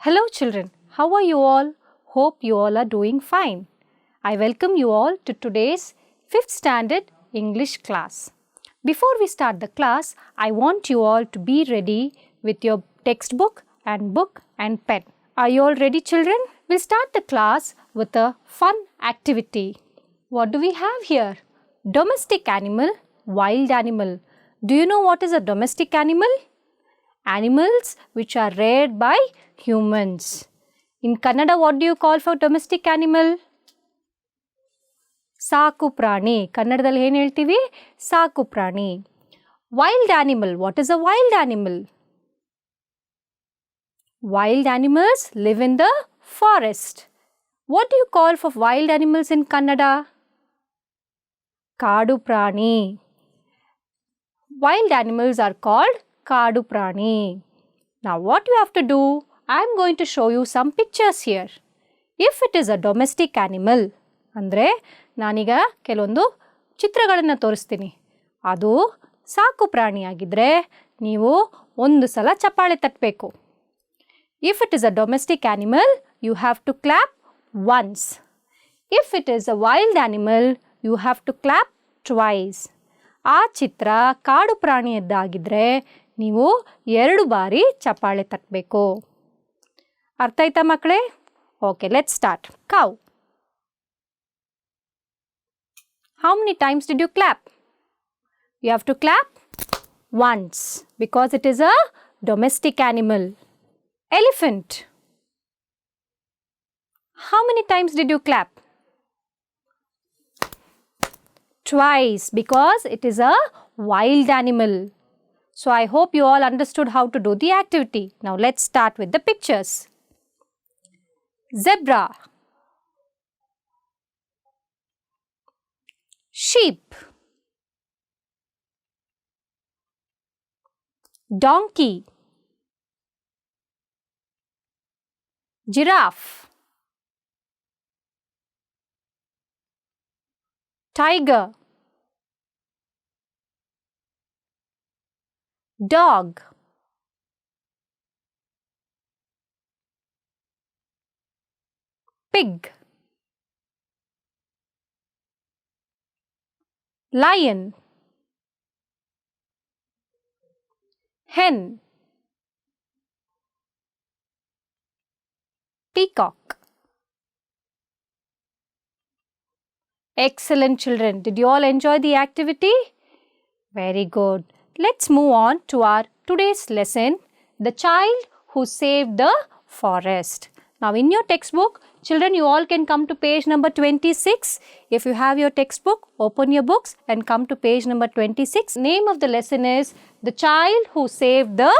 Hello children, how are you all? Hope you all are doing fine. I welcome you all to today's 5th standard English class. Before we start the class, I want you all to be ready with your textbook and book and pen. Are you all ready children? We'll start the class with a fun activity. What do we have here? Domestic animal, wild animal. Do you know what is a domestic animal? Animals which are reared by humans. In Kannada, what do you call for domestic animal? ಸಾಕು ಪ್ರಾಣಿ. ಕನ್ನಡದಲ್ಲಿ ಏನು ಹೇಳ್ತೀವಿ? ಸಾಕು ಪ್ರಾಣಿ. Wild animal. What is a wild animal? Wild animals live in the forest. What do you call for wild animals in Kannada? ಕಾಡು ಪ್ರಾಣಿ. Wild animals are called ಕಾಡು ಪ್ರಾಣಿ. Now what you have to do? I am going to show you some pictures here. If it is a domestic animal, ಅಂದರೆ ನಾನೀಗ ಕೆಲವೊಂದು ಚಿತ್ರಗಳನ್ನು ತೋರಿಸ್ತೀನಿ. ಅದು ಸಾಕು ಪ್ರಾಣಿಯಾಗಿದ್ದರೆ ನೀವು ಒಂದು ಸಲ ಚಪ್ಪಾಳೆ ತಟ್ಟಬೇಕು. If it is a domestic animal, you have to clap once. If it is a wild animal, you have to clap twice. ಆ ಚಿತ್ರ ಕಾಡು ಪ್ರಾಣಿಯದ್ದಾಗಿದ್ದರೆ ನೀವು 2 ಬಾರಿ ಚಪ್ಪಾಳೆ ತಟ್ಟಬೇಕು. ಅರ್ಥ ಆಯ್ತಾ ಮಕ್ಕಳೇ? Okay, let's start. Cow. How many times did you clap? You have to clap once because it is a domestic animal. Elephant. How many times did you clap? Twice because it is a wild animal. So I hope you all understood how to do the activity. Now let's start with the pictures. Zebra. Sheep. Donkey. Giraffe. Tiger. Dog. Pig. Lion. Hen. Peacock. Excellent children. Did you all enjoy the activity? Very good. Let's move on to our today's lesson, The Child Who Saved the Forest. Now in your textbook, children, you all can come to page number 26. If you have your textbook, open your books and come to page number 26. Name of the lesson is The Child Who Saved the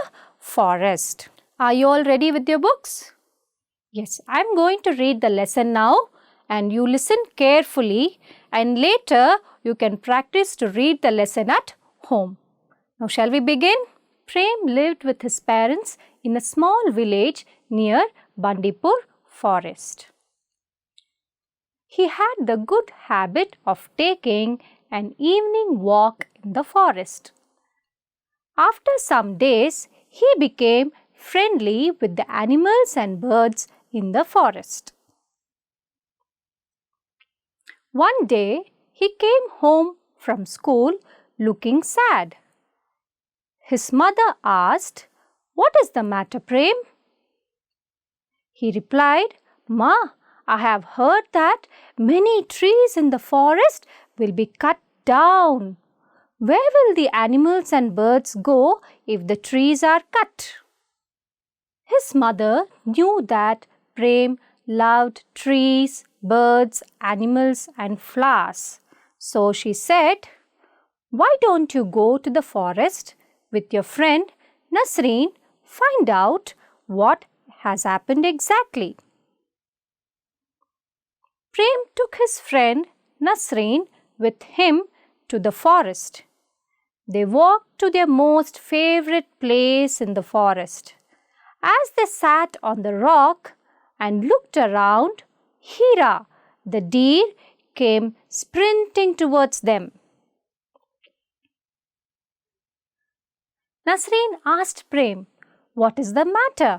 Forest. Are you all ready with your books? Yes, I'm going to read the lesson now and you listen carefully and later you can practice to read the lesson at home. Now shall we begin? Prem lived with his parents in a small village near Bandipur forest. He had the good habit of taking an evening walk in the forest. After some days, he became friendly with the animals and birds in the forest. One day, he came home from school looking sad. His mother asked, "What is the matter, Prem?" He replied, "Ma, I have heard that many trees in the forest will be cut down. Where will the animals and birds go if the trees are cut?" His mother knew that Prem loved trees, birds, animals and flowers. So she said, "Why don't you go to the forest with your friend Nasreen, find out what has happened exactly." Prem took his friend Nasreen with him to the forest. They walked to their most favorite place in the forest. As they sat on the rock and looked around, Hira, the deer, came sprinting towards them. Nasreen asked Prem, "What is the matter?"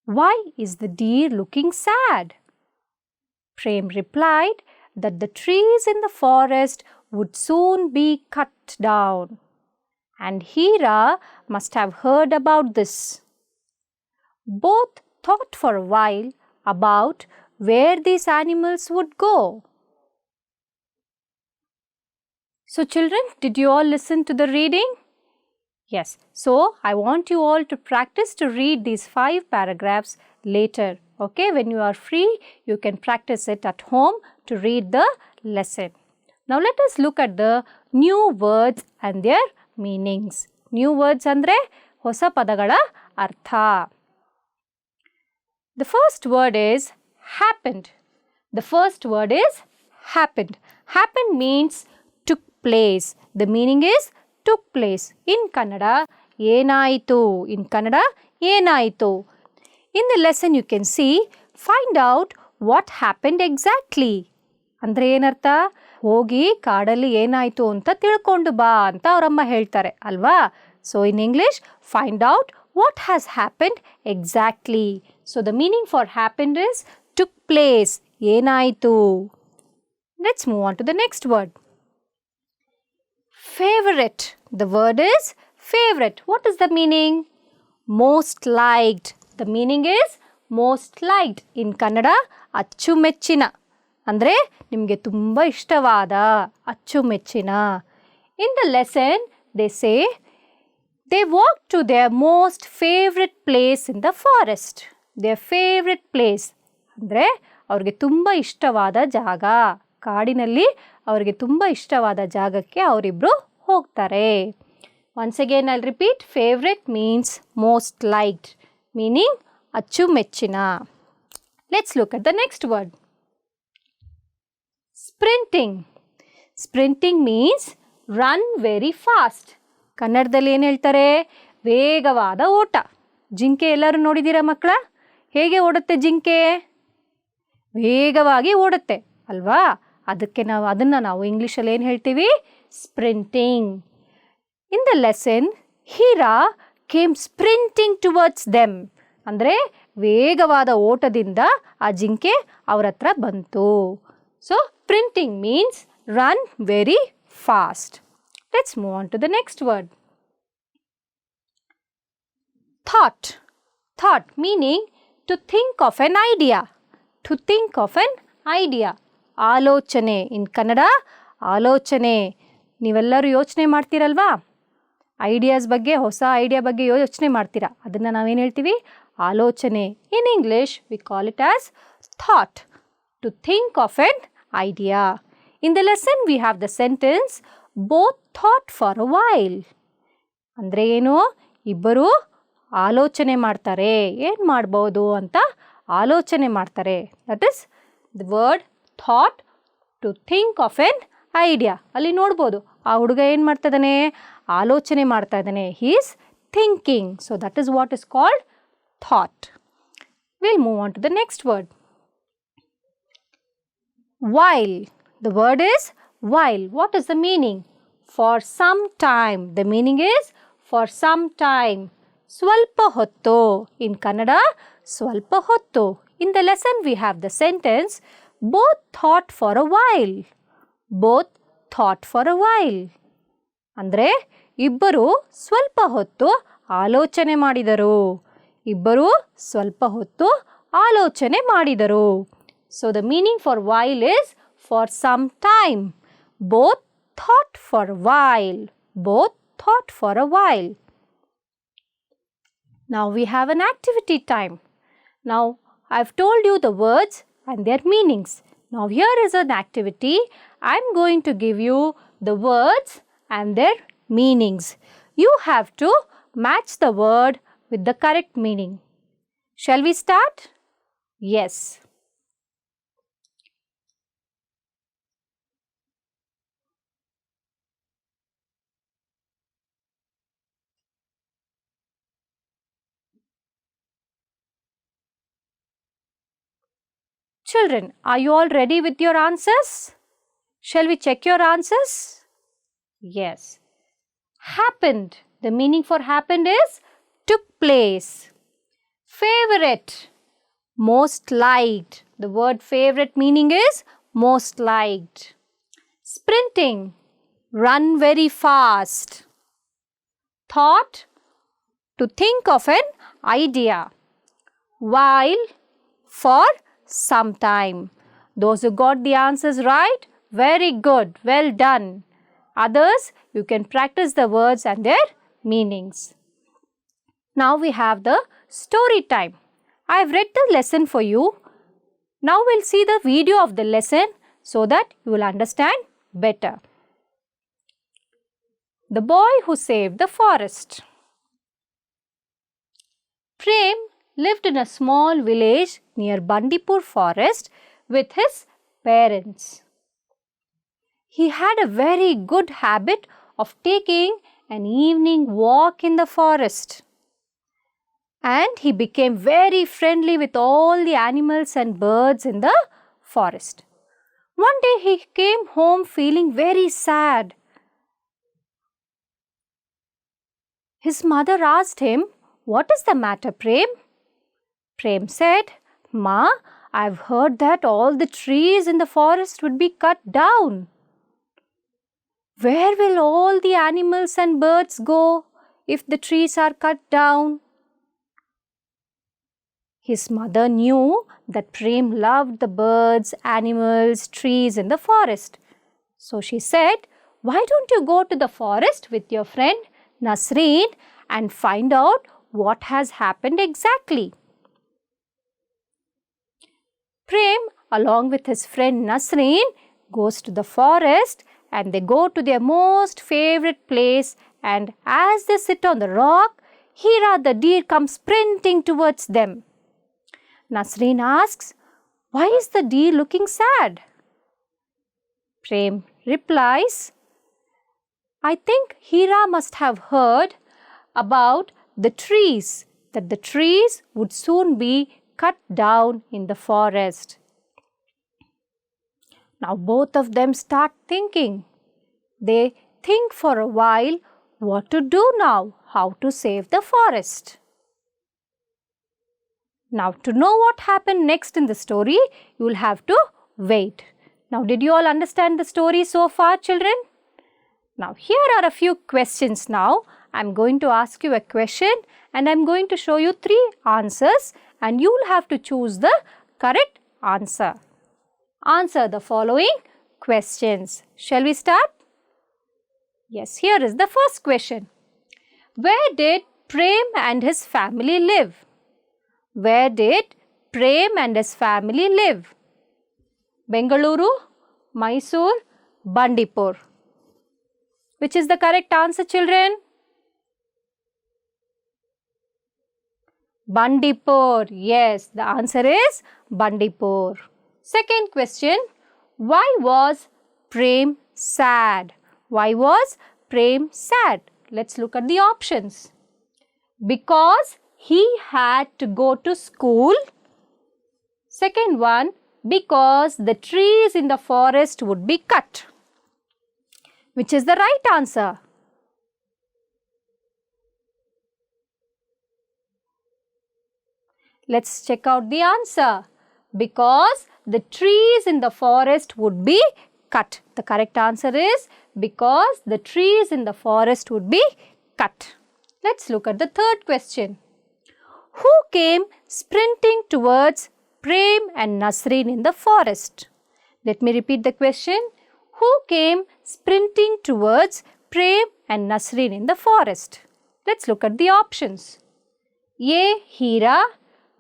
Why is the deer looking sad? Prem replied that the trees in the forest would soon be cut down, and Hira must have heard about this. Both thought for a while about where these animals would go. So children, did you all listen to the reading? Yes. So I want you all to practice to read these 5 paragraphs later. Okay, when you are free, you can practice it at home to read the lesson. Now let us look at the new words and their meanings. New words andre hosa padagala artha. The first word is happened. The first word is happened. Happened means took place. The meaning is took place. In Kannada, yenaitu. In Kannada, yenaitu. In the lesson you can see, find out what happened exactly. ಅಂದ್ರೆ ಏನರ್ಥ? ಹೋಗಿ ಕಾಡಲ್ಲಿ ಏನಾಯಿತು ಅಂತ ತಿಳ್ಕೊಂಡು ಬಾ ಅಂತ ಅವರಮ್ಮ ಹೇಳ್ತಾರೆ ಅಲ್ವಾ? So in English, find out what has happened exactly. So the meaning for happened is took place. ಏನಾಯಿತು? Let's move on to the next word. Favorite. The word is favorite. What is the meaning? Most liked. The meaning is most liked. In Kannada, ಅಚ್ಚುಮೆಚ್ಚಿನ. ಅಂದರೆ ನಿಮಗೆ ತುಂಬ ಇಷ್ಟವಾದ, ಅಚ್ಚುಮೆಚ್ಚಿನ. In the lesson, they say, they walked to their most favorite place in the forest. Their favorite place. ಅಂದರೆ ಅವ್ರಿಗೆ ತುಂಬ ಇಷ್ಟವಾದ ಜಾಗ. ಕಾಡಿನಲ್ಲಿ ಅವರಿಗೆ ತುಂಬ ಇಷ್ಟವಾದ ಜಾಗಕ್ಕೆ ಅವರಿಬ್ಬರು ಹೋಗ್ತಾರೆ. Once again, I'll repeat. Favorite means most liked, meaning ಅಚ್ಚುಮೆಚ್ಚಿನ. Let's look at the next word. Sprinting. Sprinting means run very fast. ಕನ್ನಡದಲ್ಲಿ ಏನು ಹೇಳ್ತಾರೆ? ವೇಗವಾದ ಓಟ. ಜಿಂಕೆ ಎಲ್ಲರೂ ನೋಡಿದ್ದೀರಾ ಮಕ್ಕಳ? ಹೇಗೆ ಓಡುತ್ತೆ ಜಿಂಕೆ? ವೇಗವಾಗಿ ಓಡುತ್ತೆ ಅಲ್ವಾ? ಅದನ್ನು ನಾವು ಇಂಗ್ಲೀಷಲ್ಲಿ ಏನು ಹೇಳ್ತೀವಿ? Sprinting. In the lesson, Hira came sprinting towards them. ಅಂದರೆ ವೇಗವಾದ ಓಟದಿಂದ ಆ ಜಿಂಕೆ ಅವರ ಹತ್ರ ಬಂತು. So, sprinting means run very fast. Let's move on to the next word. Thought. Thought meaning to think of an idea. To think of an idea. ಆಲೋಚನೆ. In Kannada, ಆಲೋಚನೆ. ನೀವೆಲ್ಲರೂ ಯೋಚನೆ ಮಾಡ್ತೀರಲ್ವಾ? ಐಡಿಯಾಸ್ ಬಗ್ಗೆ, ಹೊಸ ಐಡಿಯಾ ಬಗ್ಗೆ ಯೋಚನೆ ಮಾಡ್ತೀರಾ. ಅದನ್ನು ನಾವೇನು ಹೇಳ್ತೀವಿ? ಆಲೋಚನೆ. In English, we call it as thought. To think of an idea. In the lesson, we have the sentence, both thought for a while. ಅಂದರೆ ಏನು? ಇಬ್ಬರು ಆಲೋಚನೆ ಮಾಡ್ತಾರೆ. ಏನು ಮಾಡ್ಬೋದು ಅಂತ ಆಲೋಚನೆ ಮಾಡ್ತಾರೆ. That is the word thought, to think of an idea. ಅಲ್ಲಿ ನೋಡ್ಬೋದು ಆ ಹುಡುಗ ಏನು ಮಾಡ್ತಾ ಇದ್ದಾನೆ? ಆಲೋಚನೆ ಮಾಡ್ತಾ ಇದ್ದಾನೆ. He is thinking. So that is what is called thought. We'll move on to the next word. While. The word is while. What is the meaning? For some time. The meaning is for some time. ಸ್ವಲ್ಪ ಹೊತ್ತು. In Kannada, ಸ್ವಲ್ಪ ಹೊತ್ತು. In the lesson, we have the sentence, both thought for a while. Both thought for a while. ಅಂದರೆ ಇಬ್ಬರು ಸ್ವಲ್ಪ ಹೊತ್ತು ಆಲೋಚನೆ ಮಾಡಿದರು. ಇಬ್ಬರು ಸ್ವಲ್ಪ ಹೊತ್ತು ಆಲೋಚನೆ ಮಾಡಿದರು. So the meaning for while is for some time. Both thought for a while. Both thought for a while. Now we have an activity time. Now I've told you the words and their meanings. Now here is an activity. I'm going to give you the words and their meanings. You have to match the word with the correct meaning. Shall we start? Yes. Children, are you all ready with your answers? Shall we check your answers? Yes. Happened. The meaning for happened is took place. Favorite, most liked. The word favorite meaning is most liked. Sprinting, run very fast. Thought, to think of an idea. While, for some time. Those who got the answers right, very good, well done. Others, you can practice the words and their meanings. Now we have the story time. I have read the lesson for you. Now we'll see the video of the lesson so that you will understand better. The boy who saved the forest. Prem lived in a small village near Bandipur forest with his parents. He had a very good habit of taking an evening walk in the forest. And he became very friendly with all the animals and birds in the forest. One day he came home feeling very sad. His mother asked him, "What is the matter, Prem?" Prem said, "Ma, I've heard that all the trees in the forest would be cut down. Where will all the animals and birds go if the trees are cut down?" His mother knew that Prem loved the birds, animals, trees in the forest. So she said, "Why don't you go to the forest with your friend Nasreen and find out what has happened exactly?" Prem, along with his friend Nasreen, goes to the forest and they go to their most favorite place, and as they sit on the rock, Hira the deer comes sprinting towards them. Nasreen asks, "Why is the deer looking sad?" Prem replies, "I think Hira must have heard about the trees, that the trees would soon be cut down in the forest." Now both of them start thinking. They think for a while what to do now, how to save the forest. Now to know what happened next in the story, you will have to wait. Now did you all understand the story so far, children? Now here are a few questions now. I'm going to ask you a question and I'm going to show you 3 answers and you will have to choose the correct answer. Answer the following questions. Shall we start? Yes, here is the first question. Where did Prem and his family live? Where did Prem and his family live? Bengaluru, Mysore, Bandipur. Which is the correct answer, children? Bandipur. Yes, the answer is Bandipur. Second question. Why was Prem sad? Why was Prem sad? Let's look at the options. Because he had to go to school. Second one, because the trees in the forest would be cut. Which is the right answer? Let's check out the answer. Because the trees in the forest would be cut. The correct answer is because the trees in the forest would be cut. Let's look at the third question. Who came sprinting towards Prem and Nasreen in the forest? Let me repeat the question. Who came sprinting towards Prem and Nasreen in the forest? Let's look at the options. A. Hira,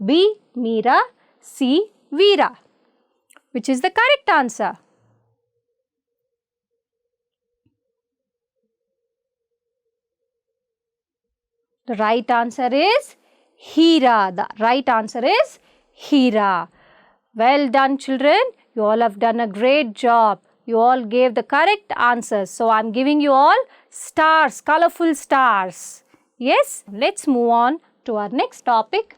B. Meera, C. Veera. Which is the correct answer? The right answer is Hira. The right answer is Hira. Well done, children. You all have done a great job. You all gave the correct answers. So, I am giving you all stars, colorful stars. Yes, let's move on to our next topic.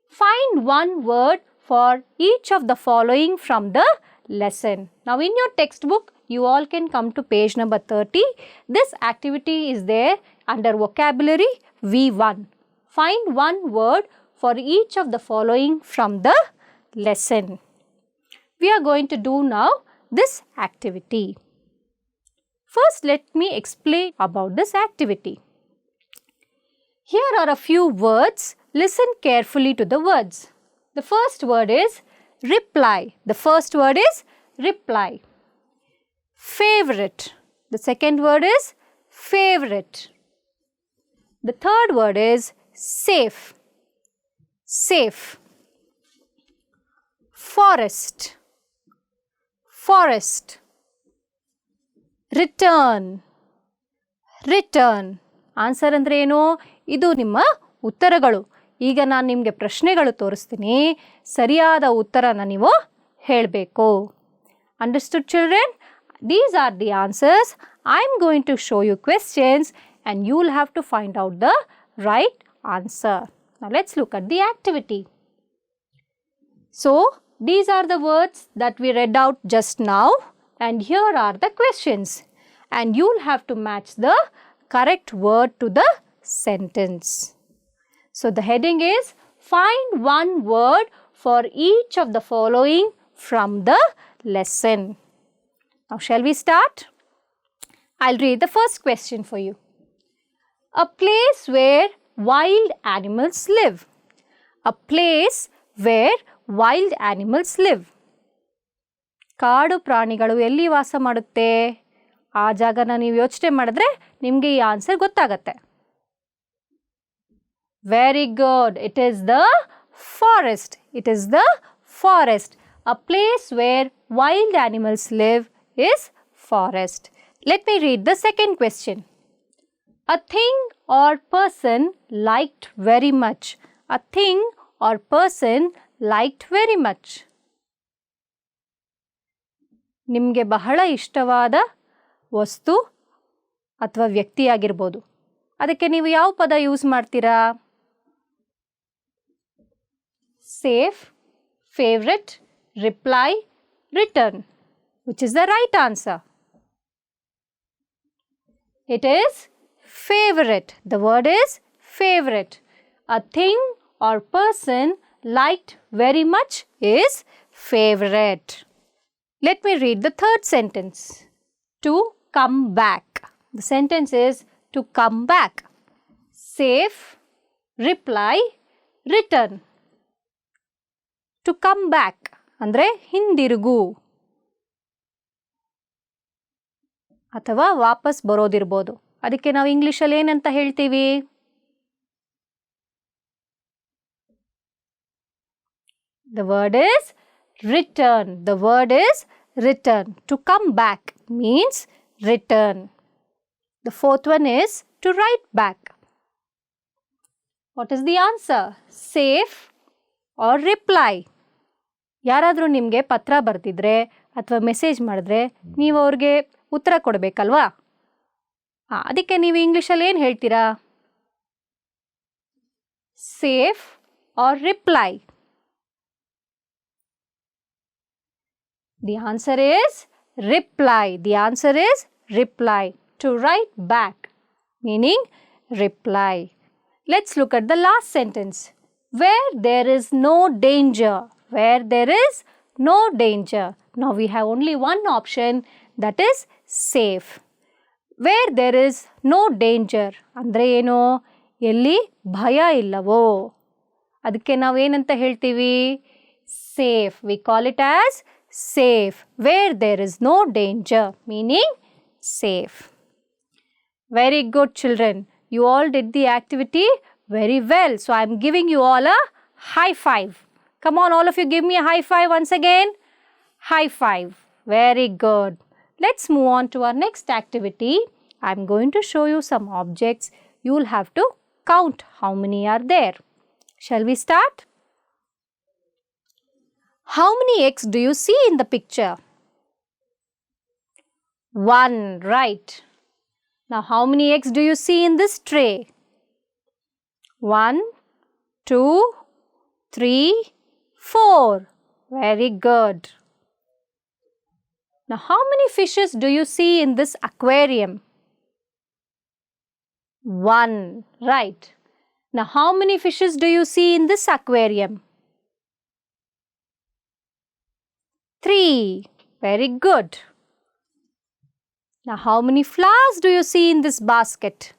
Find one word for each of the following from the lesson. Now, in your textbook, you all can come to page number 30. This activity is there under vocabulary V1. Find one word for each of the following from the lesson. We are going to do now this activity. First, let me explain about this activity. Here are a few words. Listen carefully to the words. The first word is reply. The first word is reply. Favorite. The second word is favorite. The third word is safe. Safe. Forest. Forest. Return. Return. Answer ಅಂದರೆ ಏನು? ಇದು ನಿಮ್ಮ ಉತ್ತರಗಳು. ಈಗ ನಾನು ನಿಮಗೆ ಪ್ರಶ್ನೆಗಳು ತೋರಿಸ್ತೀನಿ. ಸರಿಯಾದ ಉತ್ತರನ ನೀವು ಹೇಳಬೇಕು. Understood, children? These are the answers. I am going to show you questions and you will have to find out the right answer. Now let's look at the activity. So, these are the words that we read out just now and here are the questions. And you will have to match the correct word to the sentence. So, the heading is find one word for each of the following from the lesson. Now, shall we start? I'll read the first question for you. A place where wild animals live. A place where wild animals live. ಕಾಡು ಪ್ರಾಣಿಗಳು ಎಲ್ಲಿ ವಾಸ ಮಾಡುತ್ತೆ? ಆ ಜಾಗನ ನೀವು ಯೋಚನೆ ಮಾಡಿದ್ರೆ ನಿಮಗೆ ಈ ಆನ್ಸರ್ ಗೊತ್ತಾಗತ್ತೆ. Very good. It is the forest. It is the forest. A place where wild animals live is forest. Let me read the second question. A thing or person liked very much. A thing or person liked very much. ನಿಮಗೆ ಬಹಳ ಇಷ್ಟವಾದ ವಸ್ತು ಅಥವಾ ವ್ಯಕ್ತಿಯಾಗಿರ್ಬೋದು. ಅದಕ್ಕೆ ನೀವು ಯಾವ ಪದ use ಮಾಡ್ತೀರಾ? Safe, favorite, reply, return. Which is the right answer? It is favorite. The word is favorite. A thing or person liked very much is favorite. Let me read the third sentence. To come back. The sentence is to come back. Safe, reply, return. To come back ಅಂದರೆ ಹಿಂದಿರುಗು ಅಥವಾ ವಾಪಸ್ ಬರೋದಿರ್ಬೋದು. ಅದಕ್ಕೆ ನಾವು ಇಂಗ್ಲಿಷಲ್ಲಿ ಏನಂತ ಹೇಳ್ತೀವಿ? The word is return. The word is return. To come back means return. The fourth one is to write back. What is the answer? Safe or reply. ಯಾರಾದರೂ ನಿಮಗೆ ಪತ್ರ ಬರೆದಿದ್ರೆ ಅಥವಾ ಮೆಸೇಜ್ ಮಾಡಿದ್ರೆ ನೀವು ಅವ್ರಿಗೆ ಉತ್ತರ ಕೊಡಬೇಕಲ್ವಾ? ಅದಕ್ಕೆ ನೀವು ಇಂಗ್ಲೀಷಲ್ಲಿ ಏನು ಹೇಳ್ತೀರಾ? Safe or reply? The answer is reply. The answer is reply. To write back meaning reply. Let's look at the last sentence. Where there is no danger. Where there is no danger. Now we have only one option, that is safe. Where there is no danger ಅಂದರೆ ಏನು? ಎಲ್ಲಿ ಭಯ ಇಲ್ಲವೋ ಅದಕ್ಕೆ ನಾವು ಏನಂತ ಹೇಳ್ತೀವಿ? Safe. We call it as safe. Where there is no danger meaning safe. Very good, children. You all did the activity very well. So I am giving you all a high five. Come on, all of you, give me a high five once again. High five. Very good. Let's move on to our next activity. I am going to show you some objects. You will have to count how many are there. Shall we start? How many eggs do you see in the picture? 1, right. Now, how many eggs do you see in this tray? 1, 2, 3, 4. Very good. Now, how many fishes do you see in this aquarium? 1, right. Now, how many fishes do you see in this aquarium? 3. Very good. Now, how many flowers do you see in this basket?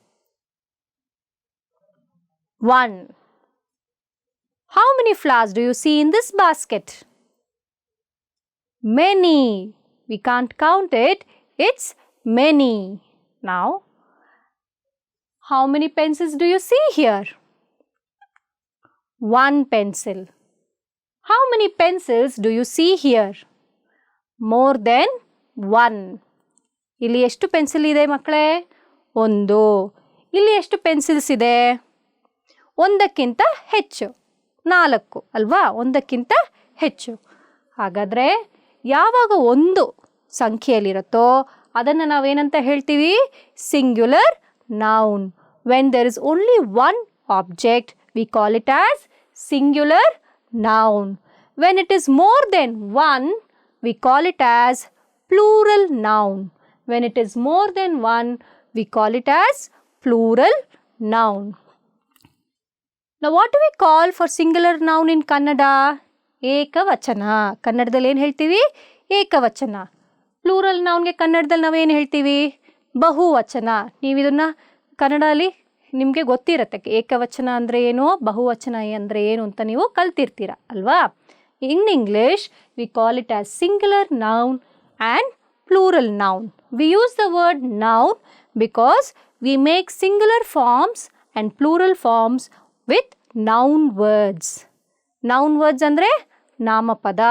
1. How many flowers do you see in this basket? Many. We can't count it. It's many. Now, how many pencils do you see here? 1 pencil. How many pencils do you see here? More than 1. ಇಲ್ಲಿ ಎಷ್ಟು pencil ಇದೆ ಮಕ್ಕಳೇ? 1. ಇಲ್ಲಿ ಎಷ್ಟು pencils ಇದೆ? ಒಂದಕ್ಕಿಂತ ಹೆಚ್ಚು. 4 ಅಲ್ವಾ? ಒಂದಕ್ಕಿಂತ ಹೆಚ್ಚು. ಹಾಗಾದರೆ ಯಾವಾಗ ಒಂದು ಸಂಖ್ಯೆಯಲ್ಲಿರುತ್ತೋ ಅದನ್ನು ನಾವೇನಂತ ಹೇಳ್ತೀವಿ? Singular noun. When there is only one object, we call it as singular noun. When it is more than one, we call it as plural noun. When it is more than one, we call it as plural noun. Now, what do we call for singular noun in Kannada? ಏಕವಚನ. ಕನ್ನಡದಲ್ಲಿ ಏನು ಹೇಳ್ತೀವಿ? ಏಕವಚನ. Plural ನೌನ್ಗೆ ಕನ್ನಡದಲ್ಲಿ ನಾವೇನು ಹೇಳ್ತೀವಿ? ಬಹುವಚನ. ನೀವು ಇದನ್ನು ಕನ್ನಡದಲ್ಲಿ ನಿಮಗೆ ಗೊತ್ತಿರುತ್ತೆ ಏಕವಚನ ಅಂದರೆ ಏನು, ಬಹುವಚನ ಅಂದರೆ ಏನು ಅಂತ ನೀವು ಕಲ್ತಿರ್ತೀರ ಅಲ್ವಾ? In English we call it as singular noun and plural noun. We use the word noun because we make singular forms and plural forms with noun words. Noun words ಅಂದರೆ ನಾಮಪದ.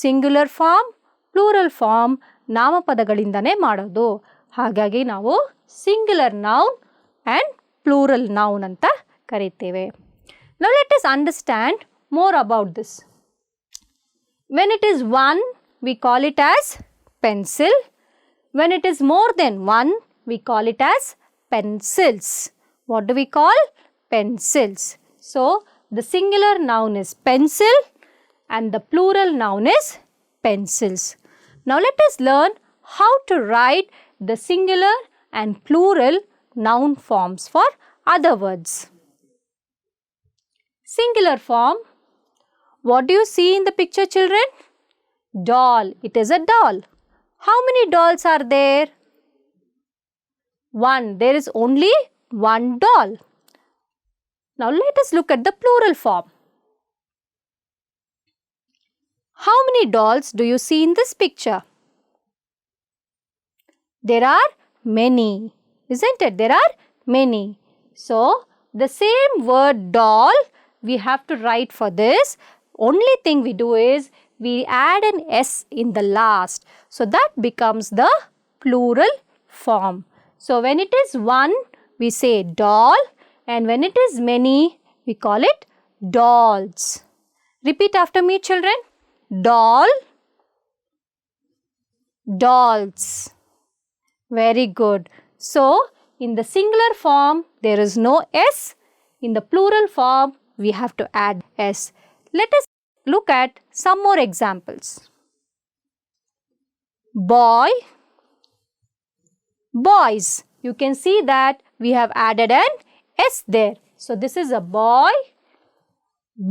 Singular form, plural form ನಾಮಪದಗಳಿಂದನೇ ಮಾಡೋದು. ಹಾಗಾಗಿ ನಾವು singular noun and plural noun ಅಂತ ಕರೀತೇವೆ. Now let us understand more about this. When it is one, we call it as pencil. When it is more than one, we call it as pencils. What do we call? Pencils. So, the singular noun is pencil and the plural noun is pencils. Now, let us learn how to write the singular and plural noun forms for other words. Singular form. What do you see in the picture, children? Doll. It is a doll. How many dolls are there? 1. There is only one doll. Now let us look at the plural form. How many dolls do you see in this picture? There are many, isn't it? There are many. So the same word doll we have to write for this. Only thing we do is we add an S in the last. So that becomes the plural form. So when it is one, we say doll, and when it is many, we call it dolls. Repeat after me, children. Doll, dolls. Very good. So in the singular form, there is no S. In the plural form, we have to add S. Let us look at some more examples. Boy, boys. You can see that we have added an S there. So this is a boy,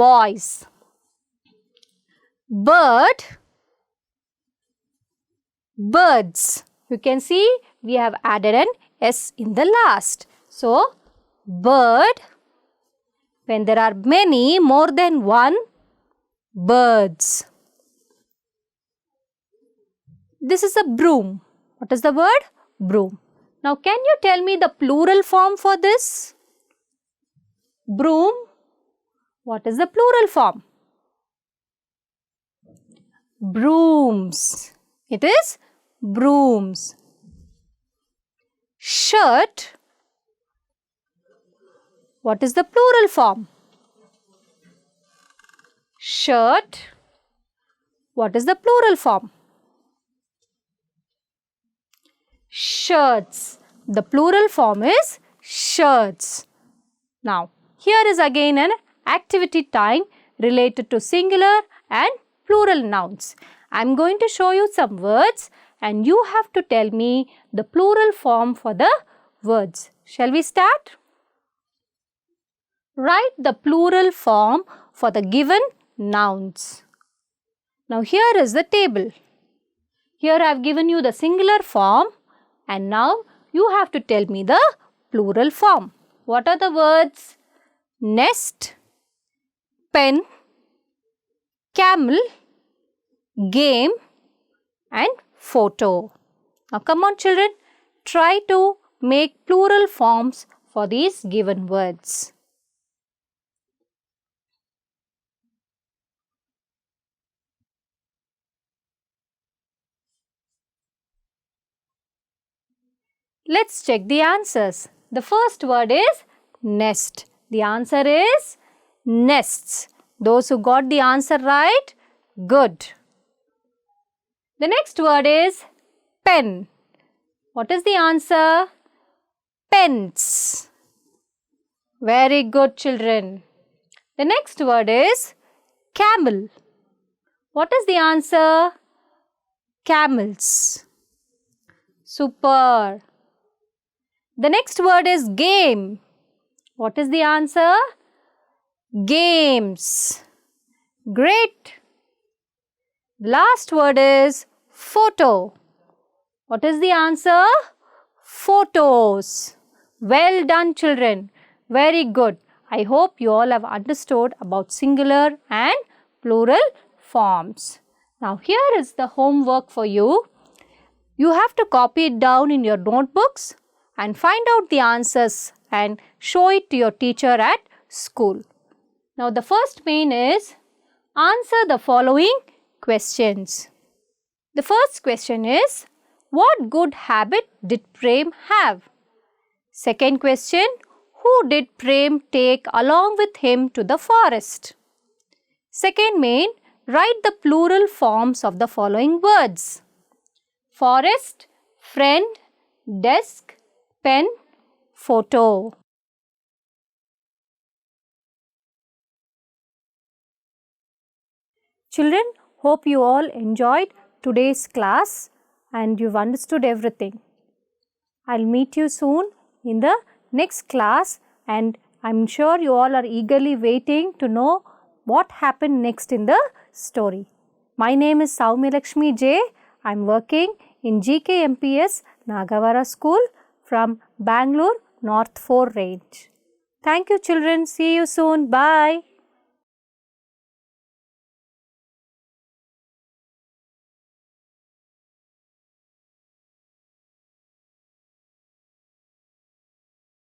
boys. Bird, birds. You can see we have added an S in the last. So bird. When there are many, more than one, birds. This is a broom. What is the word? Broom. Now can you tell me the plural form for this? Broom. What is the plural form? Brooms. It is brooms. Shirt. What is the plural form? Shirt. What is the plural form? Shirts. The plural form is shirts. Now, here is again an activity time related to singular and plural nouns. I am going to show you some words and you have to tell me the plural form for the words. Shall we start? Write the plural form for the given nouns. Now here is the table. Here I have given you the singular form and now you have to tell me the plural form. What are the words? Nest, pen, camel, game and photo. Now come on children, try to make plural forms for these given words. Let's check the answers. The first word is nest. The answer is nests. Those who got the answer right, good. The next word is pen. What is the answer? Pens. Very good children. The next word is camel. What is the answer? Camels. Super. The next word is game. What is the answer? Games. Great. The last word is photo. What is the answer? Photos. Well done children. Very good. I hope you all have understood about singular and plural forms. Now here is the homework for you. You have to copy it down in your notebooks and find out the answers and show it to your teacher at school. Now the first main is answer the following questions. The first question is, what good habit did Prem have? Second question, who did Prem take along with him to the forest? Second main, write the plural forms of the following words. Forest, friend, desk, pen, photo. Children, hope you all enjoyed today's class and you've understood everything. I'll meet you soon in the next class and I'm sure you all are eagerly waiting to know what happened next in the story. My name is Soumyalakshmi J. I'm working in GKMPS Nagavara School from Bangalore North 4 range. Thank you children. See you soon. Bye.